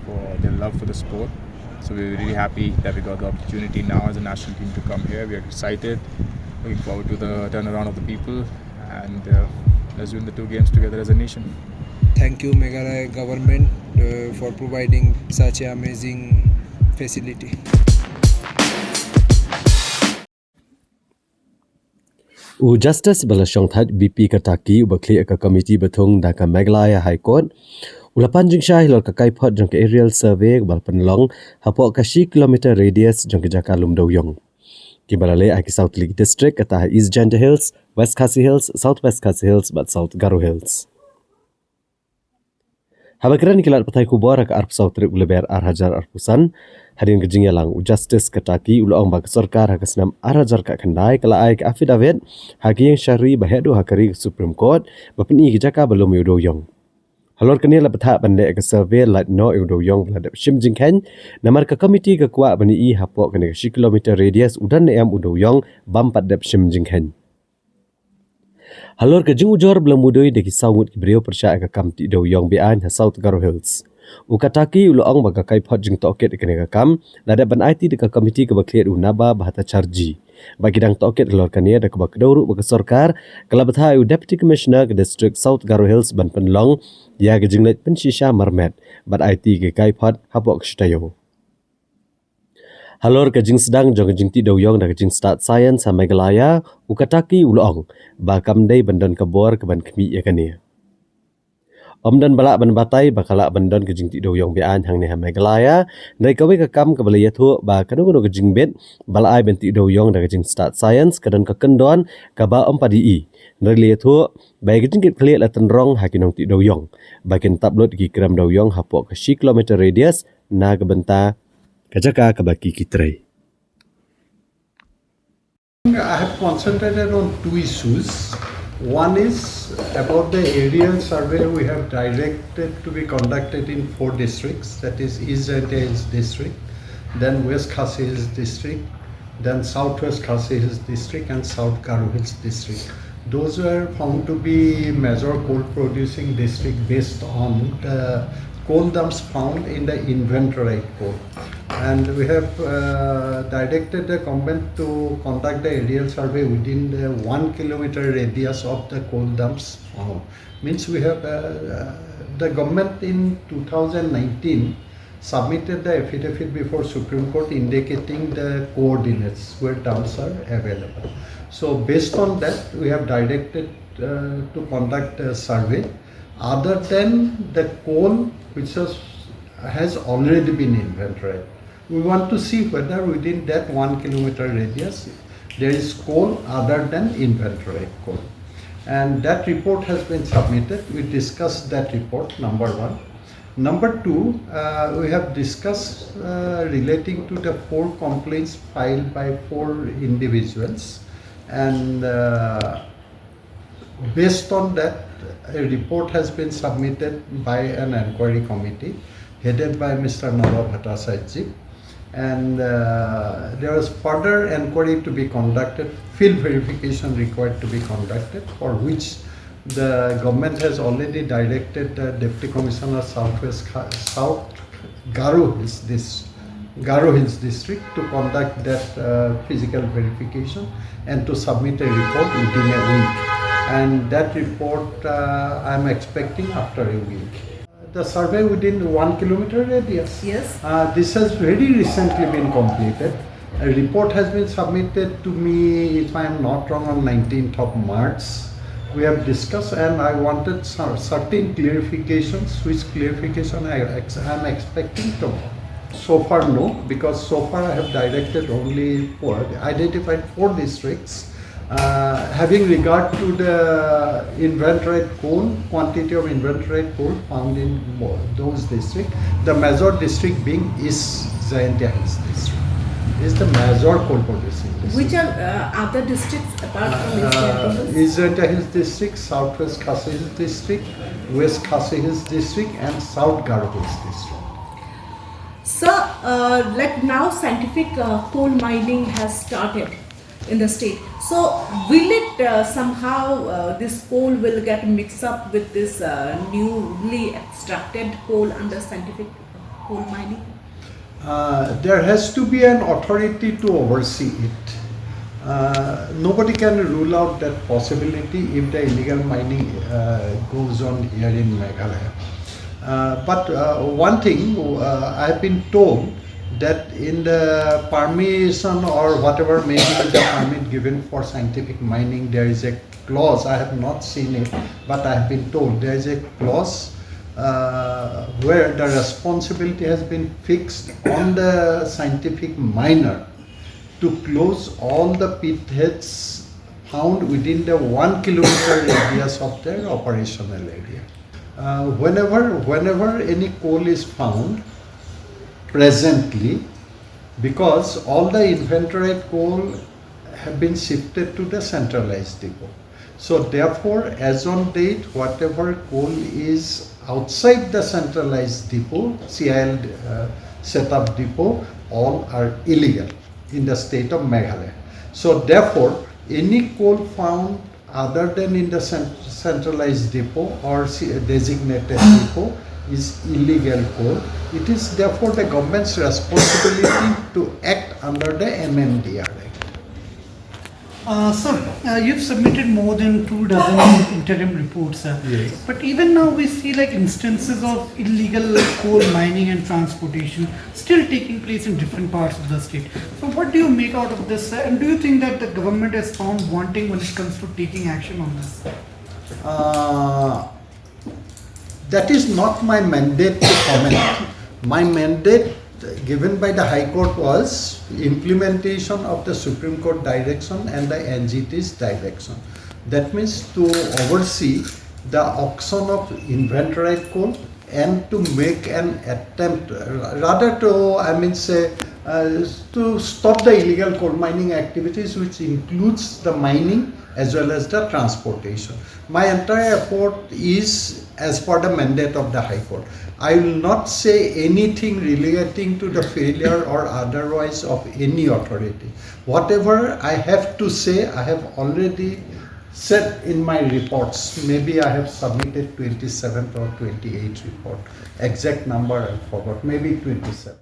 for their love for the sport. So we're really happy that we got the opportunity now as a national team to come here. We are excited, looking forward to the turnaround of the people, and let's win the 2 games together as a nation. Thank you Meghalaya government for providing such an amazing facility. Justice Balashong That BP Katakey Ubakli Aka Committee Batung Daka Meghalaya High Court Ulapan jingshai halor kakai pot jong ke aerial survey balpan long hapoh kashi kilometer radius jong ke Jaka Lum Dewiong. Kibalale aki South League District atah East Janta Hills, West Khasi Hills, Southwest Khasi Hills but South Garo Hills. Habakiran kilat patai kubor ke arp South Trip Uleber Arhajar Arpusan hadin kejing yalang Justice Katakey ulong bag sarkar hakasnam Arhajar ka kandai kala ai ke affidavit haki yang syari bahedu hakari Supreme Court bapeni ke Jaka Lum Dewiong. Halor kini la betah bandai ke survey lat no Dewiong beladap shim jingkhen namar ke komiti ke kuat bani i hapoh kene 10 kilometer radius udan neam Dewiong bam padap shim jingkhen. Halor ke jing ujor belum mudoi deki sawut kibriyo persya ke kamti Dewiong bian ha South Garo Hills. Katakey ulong baga kai pot jing toket kene ke kam lada ban IT deka komiti ke bakliat unaba bahata charji. Bagi dang toket halor kania deka bakdauru baka sarkar kala betah Deputy Commissioner ke District South Garo Hills ban penlong ya ke jinglet pensisha marmet bat IT ke kai pot hapoh kshtayo. Halor ke jing sedang jong jing ti Dewiong dak jing start science ha Meghalaya Katakey ulong ba kamdai bandon kabor ke ban kemi ya kania. Omdan balak ban batai bakala bandon ke jing ti Dewiong bian hang ne ha Meghalaya dai kawe ke kam ke balaya thu ba kanu ke jing bet balai ban ti Dewiong dak jing start science kadan ke kendon ka ba padi dari lihat thu bai ke jing klit la tenrong hakinong ti Dewiong bakin tablot ki kram Dewiong hapoh ke 10 kilometer radius na ke benta Kajaka kabaki kitrai. I have concentrated on 2 issues. One is about the aerial survey we have directed to be conducted in 4 districts, that is East Janta Hills District, then West Khasi Hills District, then Southwest Khasi Hills District and South Garo Hills District. Those were found to be major coal producing district based on the coal dumps found in the inventory coal. And we have directed the government to conduct the aerial survey within the 1 kilometer radius of the coal dumps found. Means we have the government in 2019 submitted the affidavit before Supreme Court indicating the coordinates where dumps are available. So based on that, we have directed to conduct a survey other than the coal which has already been inventoried. We want to see whether within that 1 kilometer radius there is coal other than inventory coal. And that report has been submitted. We discussed that report, number 1. Number 2, we have discussed relating to the 4 complaints filed by 4 individuals. And based on that, a report has been submitted by an inquiry committee headed by Mr. Nawab Bhattacharya. And there is further inquiry to be conducted, field verification required to be conducted, for which the government has already directed the Deputy Commissioner South Garo Hills District to conduct that physical verification and to submit a report within a week. And that report I am expecting after a week. The survey within 1 kilometer radius. Yes. This has very recently been completed. A report has been submitted to me, if I am not wrong, on 19th of March. We have discussed and I wanted certain clarifications, which clarification I am expecting tomorrow. So far no, because so far I have directed only identified 4 districts. Having regard to the inventoried coal, quantity of inventoried coal found in those districts, the major district being East Janta Hills District is the major coal producing district. Which are other districts apart from East Janta Hills? East Janta Hills District, Southwest Khasi Hills District, West Khasi Hills District and South Garo Hills District. So, like now scientific coal mining has started in the state. So will it somehow this coal will get mixed up with this newly extracted coal under scientific coal mining? There has to be an authority to oversee it. Nobody can rule out that possibility if the illegal mining goes on here in Meghalaya. But one thing I have been told that in the permission or whatever may be the permit given for scientific mining, there is a clause. I have not seen it, but I have been told there is a clause where the responsibility has been fixed on the scientific miner to close all the pit heads found within the 1 kilometer radius of their operational area. Whenever any coal is found presently, because all the inventoried coal have been shifted to the centralized depot. So therefore, as on date, whatever coal is outside the centralized depot, CIL setup depot, all are illegal in the state of Meghalaya. So therefore, any coal found other than in the centralized depot or designated depot is illegal coal. It is therefore the government's responsibility to act under the MMDR Act. Sir, you've submitted more than 24 interim reports, sir. Yes. But even now we see like instances of illegal coal mining and transportation still taking place in different parts of the state. So what do you make out of this, sir? And do you think that the government is found wanting when it comes to taking action on this? That is not my mandate to comment. My mandate given by the High Court was implementation of the Supreme Court direction and the NGT's direction. That means to oversee the auction of inventoried coal and to make an attempt, rather to stop the illegal coal mining activities, which includes the mining as well as the transportation. My entire effort is as per the mandate of the High Court. I will not say anything relating to the failure or otherwise of any authority. Whatever I have to say, I have already said in my reports. Maybe I have submitted 27th or 28th report. Exact number I forgot, maybe 27.